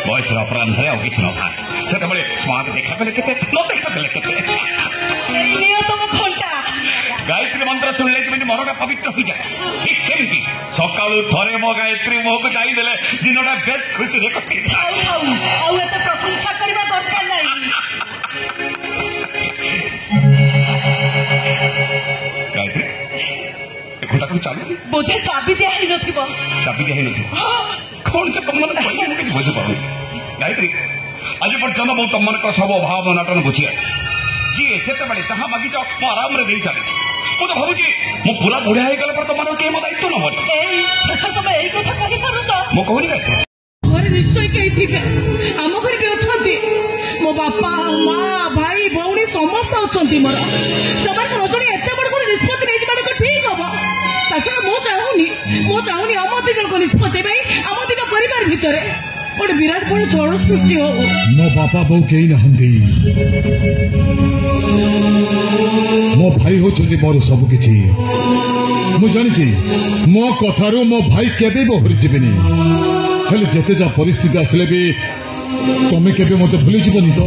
बयस अपराधे आउ कि न था से स्मार्ट देखा कले के न देखा कले के गायत्री मंत्र शुणिले जमी मनटा पवित्र हो जाए ठीक सेमती सका थे मो गायत्री मुह को जाईदे दिनटा बेस खुशी प्रशंसा करने दरकार गायत्री घंटा कौन चालू बोधे चाबी दिया चाबी दिया कौन से तुम मैंने बुझी पार गायत्री आज पर्यटन मुझे तुम मान सब अभाव अनाटन बुझी जी जिते जहाँ मागिच मु आराम से चली मुझे भावुची मु पूरा बुढ़िया हो गला तुम मान कहीं मो दायित्व न मो कहूनी घर निश्चय कही थे आम घर भी अच्छा मो बापा माँ भाई भौणी समस्त अच्छा मोर से रजनी एत बड़ बड़ निष्पत्ति नहीं ठीक हम ताछड़ा मु चाहूनी आम दिन निष्पत्ति आम दिन परिवार भितर गोटे विराट बड़ झड़ सृष्टि हो मो बापा बो कई नहंती मो भाई होचंदी मोर सब किछि मु जानिछि मो कथारु मो भाई केबे बहरी जिबेनी हेले जेते जा परिस्थिति आसले भी तमे केबे मते भूली जीवनी तो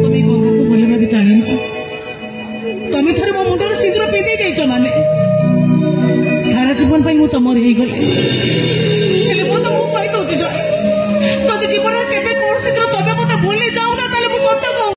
तमे गंगा को बोले भी जानी तमे थरे मो मुंडर सिंदूर पिंदे देइछ माने सारा जीवन पई मु तमर हे गले